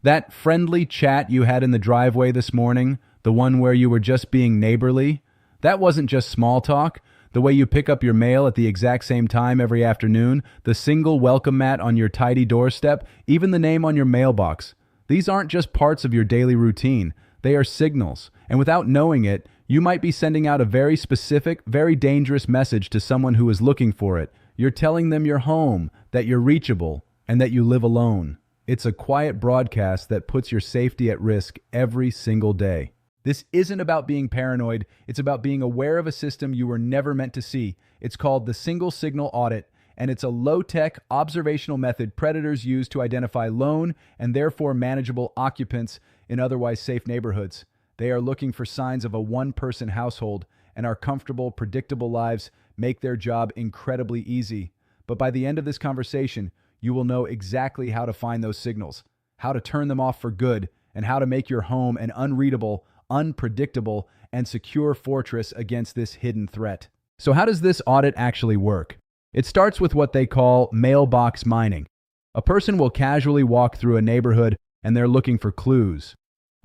That friendly chat you had in the driveway this morning, the one where you were just being neighborly, that wasn't just small talk. The way you pick up your mail at the exact same time every afternoon, the single welcome mat on your tidy doorstep, even the name on your mailbox. These aren't just parts of your daily routine. They are signals. And without knowing it, you might be sending out a very specific, very dangerous message to someone who is looking for it. You're telling them you're home, that you're reachable, and that you live alone. It's a quiet broadcast that puts your safety at risk every single day. This isn't about being paranoid. It's about being aware of a system you were never meant to see. It's called the single signal audit, and it's a low-tech observational method predators use to identify lone and therefore manageable occupants in otherwise safe neighborhoods. They are looking for signs of a one-person household, and our comfortable, predictable lives make their job incredibly easy. But by the end of this conversation, you will know exactly how to find those signals, how to turn them off for good, and how to make your home an unreadable, unpredictable, and secure fortress against this hidden threat. So how does this audit actually work? It starts with what they call mailbox mining. A person will casually walk through a neighborhood and they're looking for clues.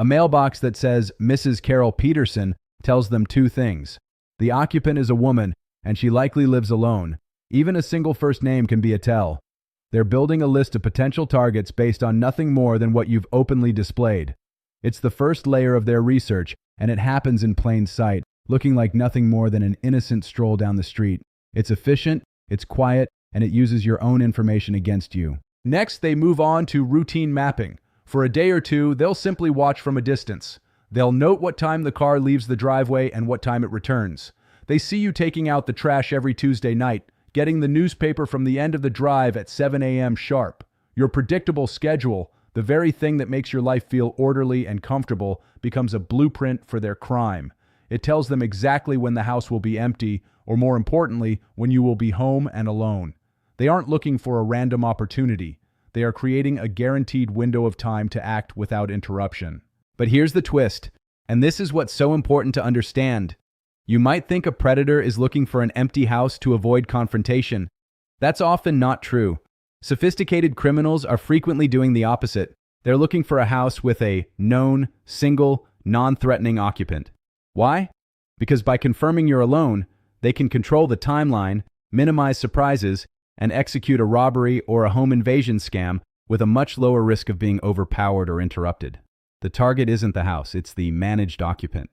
A mailbox that says Mrs. Carol Peterson tells them two things. The occupant is a woman and she likely lives alone. Even a single first name can be a tell. They're building a list of potential targets based on nothing more than what you've openly displayed. It's the first layer of their research, and it happens in plain sight, looking like nothing more than an innocent stroll down the street. It's efficient, it's quiet, and it uses your own information against you. Next, they move on to routine mapping. For a day or two, they'll simply watch from a distance. They'll note what time the car leaves the driveway and what time it returns. They see you taking out the trash every Tuesday night, getting the newspaper from the end of the drive at 7 a.m. sharp. Your predictable schedule, the very thing that makes your life feel orderly and comfortable, becomes a blueprint for their crime. It tells them exactly when the house will be empty, or more importantly, when you will be home and alone. They aren't looking for a random opportunity. They are creating a guaranteed window of time to act without interruption. But here's the twist, and this is what's so important to understand. You might think a predator is looking for an empty house to avoid confrontation. That's often not true. Sophisticated criminals are frequently doing the opposite. They're looking for a house with a known, single, non-threatening occupant. Why? Because by confirming you're alone, they can control the timeline, minimize surprises, and execute a robbery or a home invasion scam with a much lower risk of being overpowered or interrupted. The target isn't the house, it's the managed occupant.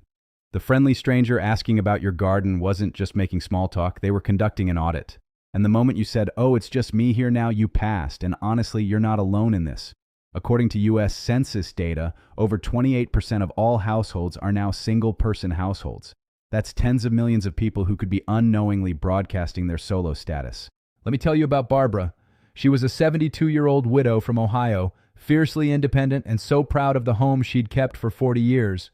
The friendly stranger asking about your garden wasn't just making small talk, they were conducting an audit. And the moment you said, "Oh, it's just me here now," you passed, and honestly, you're not alone in this. According to U.S. Census data, over 28% of all households are now single-person households. That's tens of millions of people who could be unknowingly broadcasting their solo status. Let me tell you about Barbara. She was a 72-year-old widow from Ohio, fiercely independent and so proud of the home she'd kept for 40 years.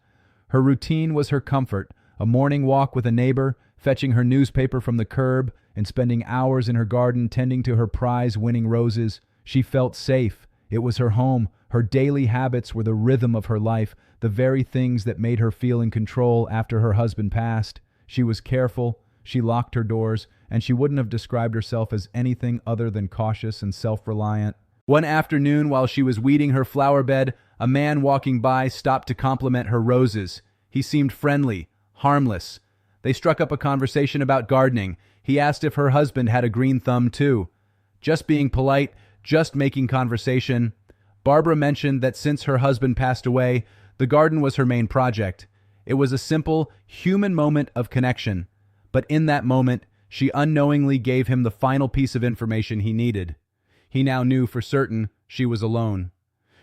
Her routine was her comfort, a morning walk with a neighbor, fetching her newspaper from the curb, and spending hours in her garden tending to her prize-winning roses. She felt safe. It was her home. Her daily habits were the rhythm of her life, the very things that made her feel in control after her husband passed. She was careful, she locked her doors, and she wouldn't have described herself as anything other than cautious and self-reliant. One afternoon, while she was weeding her flower bed, a man walking by stopped to compliment her roses. He seemed friendly, harmless. They struck up a conversation about gardening. He asked if her husband had a green thumb too. Just being polite, just making conversation. Barbara mentioned that since her husband passed away, the garden was her main project. It was a simple, human moment of connection. But in that moment, she unknowingly gave him the final piece of information he needed. He now knew for certain she was alone.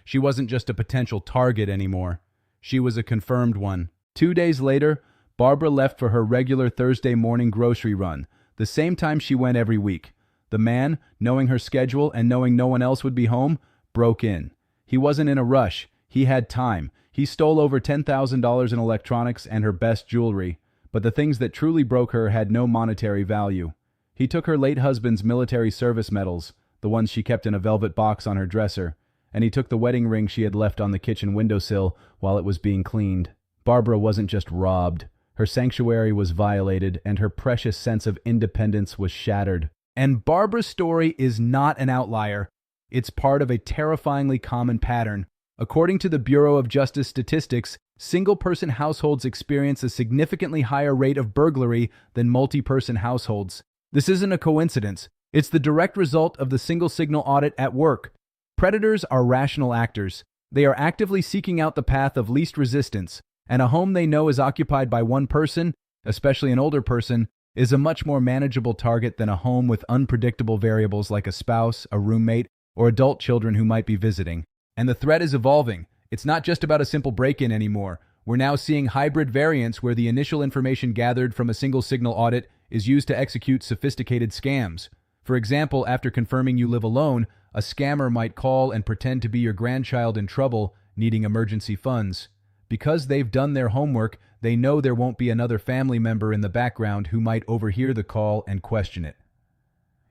She wasn't just a potential target anymore. She was a confirmed one. 2 days later, Barbara left for her regular Thursday morning grocery run, the same time she went every week. The man, knowing her schedule and knowing no one else would be home, broke in. He wasn't in a rush. He had time. He stole over $10,000 in electronics and her best jewelry, but the things that truly broke her had no monetary value. He took her late husband's military service medals, the ones she kept in a velvet box on her dresser, and he took the wedding ring she had left on the kitchen windowsill while it was being cleaned. Barbara wasn't just robbed. Her sanctuary was violated, and her precious sense of independence was shattered. And Barbara's story is not an outlier. It's part of a terrifyingly common pattern. According to the Bureau of Justice Statistics, single-person households experience a significantly higher rate of burglary than multi-person households. This isn't a coincidence. It's the direct result of the single signal audit at work. Predators are rational actors. They are actively seeking out the path of least resistance, and a home they know is occupied by one person, especially an older person, is a much more manageable target than a home with unpredictable variables like a spouse, a roommate, or adult children who might be visiting. And the threat is evolving. It's not just about a simple break-in anymore. We're now seeing hybrid variants where the initial information gathered from a single signal audit is used to execute sophisticated scams. For example, after confirming you live alone, a scammer might call and pretend to be your grandchild in trouble, needing emergency funds. Because they've done their homework, they know there won't be another family member in the background who might overhear the call and question it.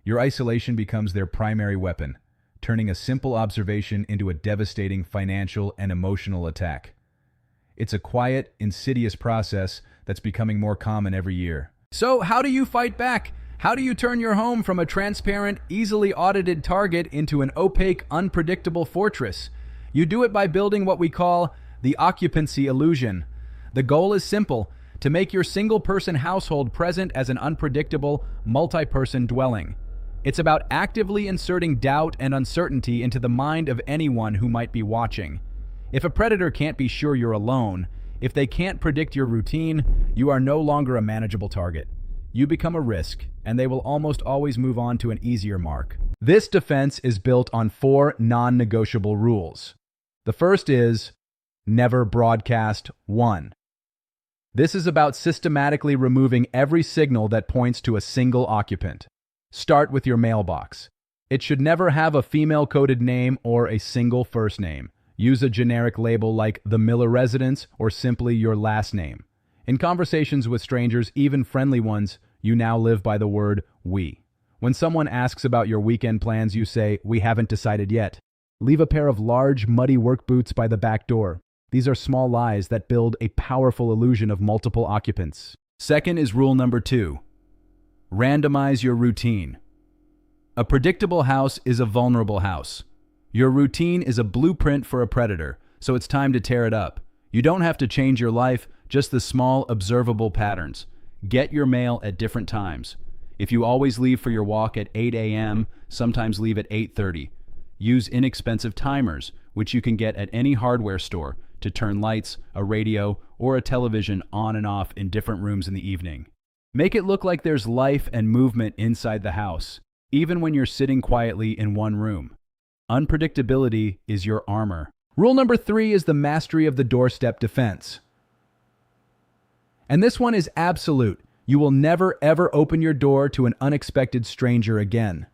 Your isolation becomes their primary weapon, turning a simple observation into a devastating financial and emotional attack. It's a quiet, insidious process that's becoming more common every year. So, how do you fight back? How do you turn your home from a transparent, easily audited target into an opaque, unpredictable fortress? You do it by building what we call the occupancy illusion. The goal is simple: to make your single-person household present as an unpredictable, multi-person dwelling. It's about actively inserting doubt and uncertainty into the mind of anyone who might be watching. If a predator can't be sure you're alone, if they can't predict your routine, you are no longer a manageable target. You become a risk, and they will almost always move on to an easier mark. This defense is built on 4 non-negotiable rules. The first is, never broadcast 1. This is about systematically removing every signal that points to a single occupant. Start with your mailbox. It should never have a female-coded name or a single first name. Use a generic label like the Miller Residence or simply your last name. In conversations with strangers, even friendly ones, you now live by the word we. When someone asks about your weekend plans, you say, "We haven't decided yet." Leave a pair of large, muddy work boots by the back door. These are small lies that build a powerful illusion of multiple occupants. Second is rule number 2. Randomize your routine. A predictable house is a vulnerable house. Your routine is a blueprint for a predator, so it's time to tear it up. You don't have to change your life, just the small, observable patterns. Get your mail at different times. If you always leave for your walk at 8 a.m., sometimes leave at 8:30. Use inexpensive timers, which you can get at any hardware store, to turn lights, a radio, or a television on and off in different rooms in the evening. Make it look like there's life and movement inside the house, even when you're sitting quietly in one room. Unpredictability is your armor. Rule number 3 is the mastery of the doorstep defense. And this one is absolute. You will never ever open your door to an unexpected stranger again.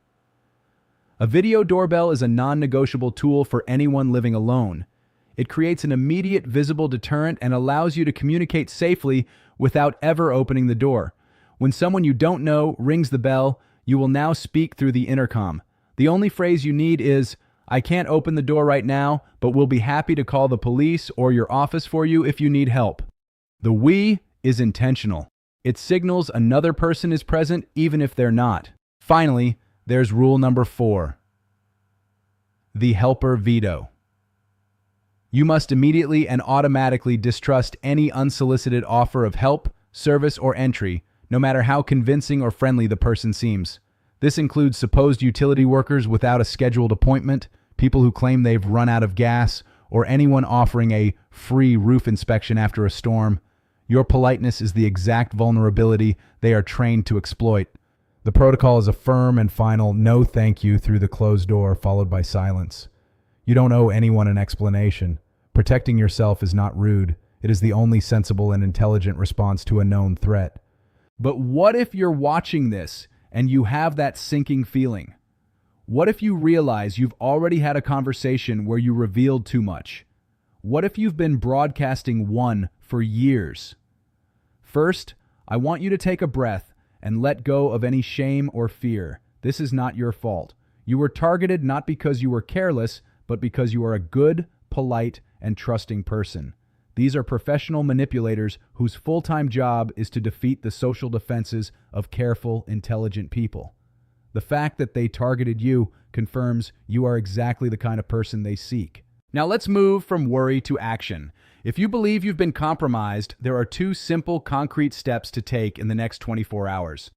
A video doorbell is a non-negotiable tool for anyone living alone. It creates an immediate visible deterrent and allows you to communicate safely without ever opening the door. When someone you don't know rings the bell, you will now speak through the intercom. The only phrase you need is, "I can't open the door right now, but we'll be happy to call the police or your office for you if you need help." The "we" is intentional. It signals another person is present even if they're not. Finally, there's rule number 4. The helper veto. You must immediately and automatically distrust any unsolicited offer of help, service, or entry, no matter how convincing or friendly the person seems. This includes supposed utility workers without a scheduled appointment, people who claim they've run out of gas, or anyone offering a free roof inspection after a storm. Your politeness is the exact vulnerability they are trained to exploit. The protocol is a firm and final no thank you through the closed door, followed by silence. You don't owe anyone an explanation. Protecting yourself is not rude. It is the only sensible and intelligent response to a known threat. But what if you're watching this and you have that sinking feeling? What if you realize you've already had a conversation where you revealed too much? What if you've been broadcasting one for years? First, I want you to take a breath and let go of any shame or fear. This is not your fault. You were targeted not because you were careless, but because you are a good, polite, and trusting person. These are professional manipulators whose full-time job is to defeat the social defenses of careful, intelligent people. The fact that they targeted you confirms you are exactly the kind of person they seek. Now let's move from worry to action. If you believe you've been compromised, there are two simple, concrete steps to take in the next 24 hours.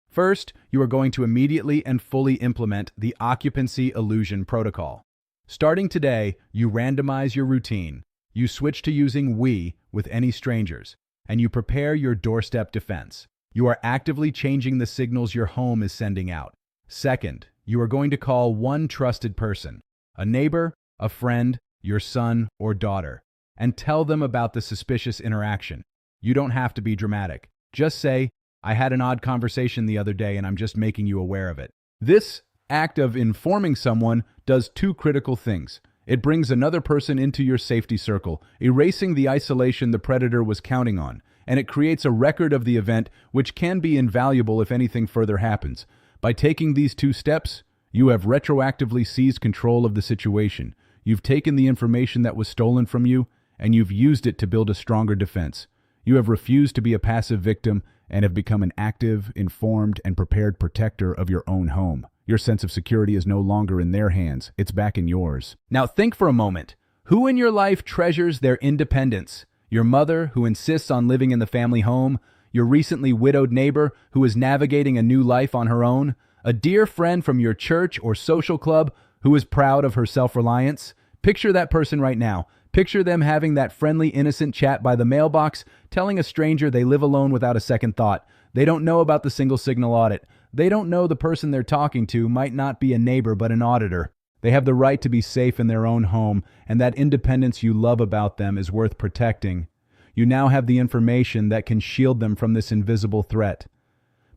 First, you are going to immediately and fully implement the occupancy illusion protocol. Starting today, you randomize your routine. You switch to using "we" with any strangers, and you prepare your doorstep defense. You are actively changing the signals your home is sending out. Second, you are going to call one trusted person, a neighbor, a friend, your son or daughter, and tell them about the suspicious interaction. You don't have to be dramatic. Just say, "I had an odd conversation the other day and I'm just making you aware of it." This act of informing someone does two critical things. It brings another person into your safety circle, erasing the isolation the predator was counting on, and it creates a record of the event which can be invaluable if anything further happens. By taking these two steps, you have retroactively seized control of the situation. You've taken the information that was stolen from you, and you've used it to build a stronger defense. You have refused to be a passive victim and have become an active, informed, and prepared protector of your own home. Your sense of security is no longer in their hands, it's back in yours. Now think for a moment. Who in your life treasures their independence? Your mother, who insists on living in the family home? Your recently widowed neighbor, who is navigating a new life on her own? A dear friend from your church or social club, who is proud of her self-reliance? Picture that person right now. Picture them having that friendly, innocent chat by the mailbox, telling a stranger they live alone without a second thought. They don't know about the single signal audit. They don't know the person they're talking to might not be a neighbor but an auditor. They have the right to be safe in their own home, and that independence you love about them is worth protecting. You now have the information that can shield them from this invisible threat.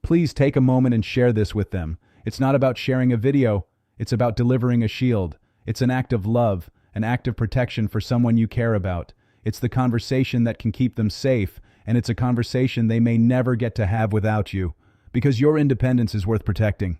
Please take a moment and share this with them. It's not about sharing a video. It's about delivering a shield. It's an act of love, an act of protection for someone you care about. It's the conversation that can keep them safe, and it's a conversation they may never get to have without you, because your independence is worth protecting.